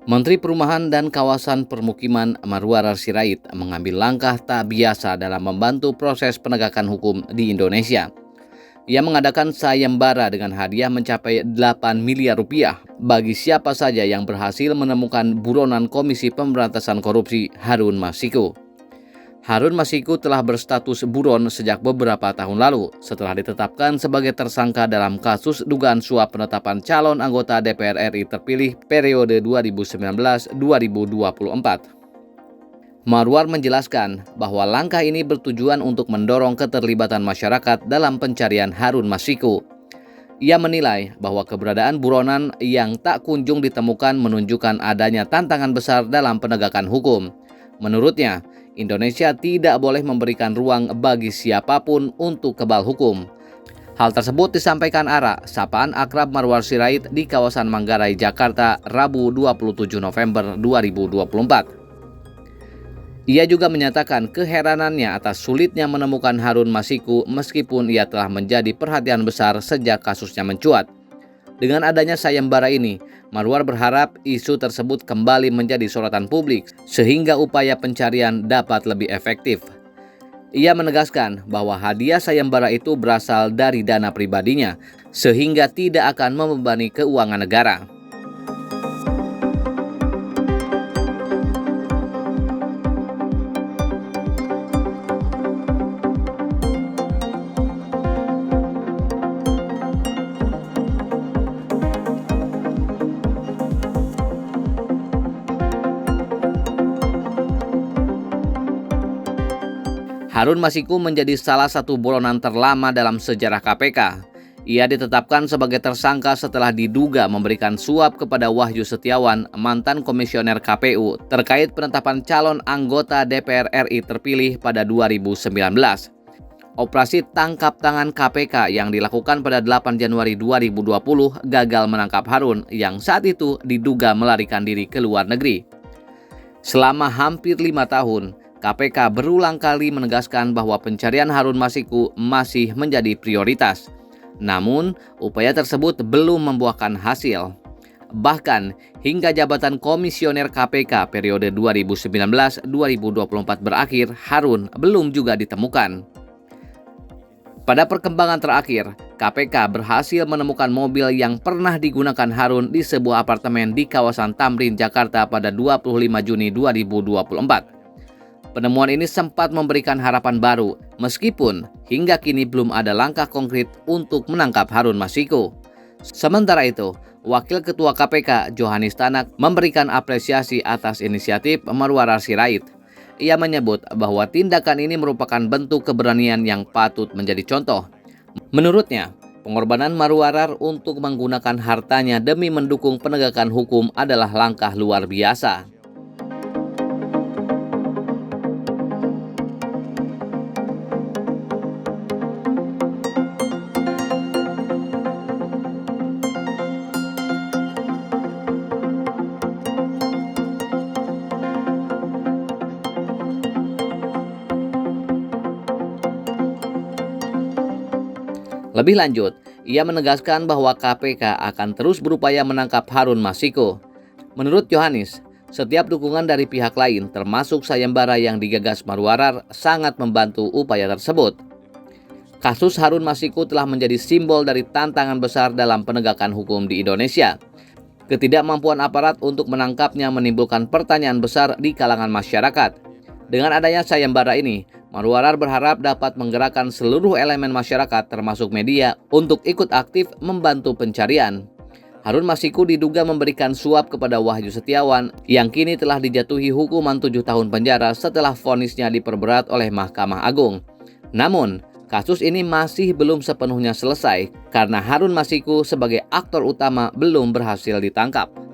Menteri Perumahan dan Kawasan Permukiman Marwarar Sirait mengambil langkah tak biasa dalam membantu proses penegakan hukum di Indonesia. Ia mengadakan sayembara dengan hadiah mencapai 8 miliar rupiah bagi siapa saja yang berhasil menemukan buronan Komisi Pemberantasan Korupsi Harun Masiku. Harun Masiku telah berstatus buron sejak beberapa tahun lalu setelah ditetapkan sebagai tersangka dalam kasus dugaan suap penetapan calon anggota DPR RI terpilih periode 2019-2024. Marwar menjelaskan bahwa langkah ini bertujuan untuk mendorong keterlibatan masyarakat dalam pencarian Harun Masiku. Ia menilai bahwa keberadaan buronan yang tak kunjung ditemukan menunjukkan adanya tantangan besar dalam penegakan hukum. Menurutnya, Indonesia tidak boleh memberikan ruang bagi siapapun untuk kebal hukum. Hal tersebut disampaikan Ara, sapaan akrab Marwar Sirait di kawasan Manggarai, Jakarta, Rabu 27 November 2024. Ia juga menyatakan keheranannya atas sulitnya menemukan Harun Masiku meskipun ia telah menjadi perhatian besar sejak kasusnya mencuat. Dengan adanya sayembara ini, Marwar berharap isu tersebut kembali menjadi sorotan publik sehingga upaya pencarian dapat lebih efektif. Ia menegaskan bahwa hadiah sayembara itu berasal dari dana pribadinya sehingga tidak akan membebani keuangan negara. Harun Masiku menjadi salah satu buronan terlama dalam sejarah KPK. Ia ditetapkan sebagai tersangka setelah diduga memberikan suap kepada Wahyu Setiawan, mantan komisioner KPU, terkait penetapan calon anggota DPR RI terpilih pada 2019. Operasi tangkap tangan KPK yang dilakukan pada 8 Januari 2020 gagal menangkap Harun yang saat itu diduga melarikan diri ke luar negeri. Selama hampir 5 tahun, KPK berulang kali menegaskan bahwa pencarian Harun Masiku masih menjadi prioritas. Namun, upaya tersebut belum membuahkan hasil. Bahkan, hingga jabatan komisioner KPK periode 2019-2024 berakhir, Harun belum juga ditemukan. Pada perkembangan terakhir, KPK berhasil menemukan mobil yang pernah digunakan Harun di sebuah apartemen di kawasan Tamrin, Jakarta pada 25 Juni 2024. Penemuan ini sempat memberikan harapan baru, meskipun hingga kini belum ada langkah konkret untuk menangkap Harun Masiku. Sementara itu, Wakil Ketua KPK Johanis Tanak memberikan apresiasi atas inisiatif Marwarar Sirait. Ia menyebut bahwa tindakan ini merupakan bentuk keberanian yang patut menjadi contoh. Menurutnya, pengorbanan Marwarar untuk menggunakan hartanya demi mendukung penegakan hukum adalah langkah luar biasa. Lebih lanjut, ia menegaskan bahwa KPK akan terus berupaya menangkap Harun Masiku. Menurut Johanis, setiap dukungan dari pihak lain, termasuk sayembara yang digagas Marwarar, sangat membantu upaya tersebut. Kasus Harun Masiku telah menjadi simbol dari tantangan besar dalam penegakan hukum di Indonesia. Ketidakmampuan aparat untuk menangkapnya menimbulkan pertanyaan besar di kalangan masyarakat. Dengan adanya sayembara ini, Marwarar berharap dapat menggerakkan seluruh elemen masyarakat termasuk media untuk ikut aktif membantu pencarian. Harun Masiku diduga memberikan suap kepada Wahyu Setiawan yang kini telah dijatuhi hukuman 7 tahun penjara setelah vonisnya diperberat oleh Mahkamah Agung. Namun, kasus ini masih belum sepenuhnya selesai karena Harun Masiku sebagai aktor utama belum berhasil ditangkap.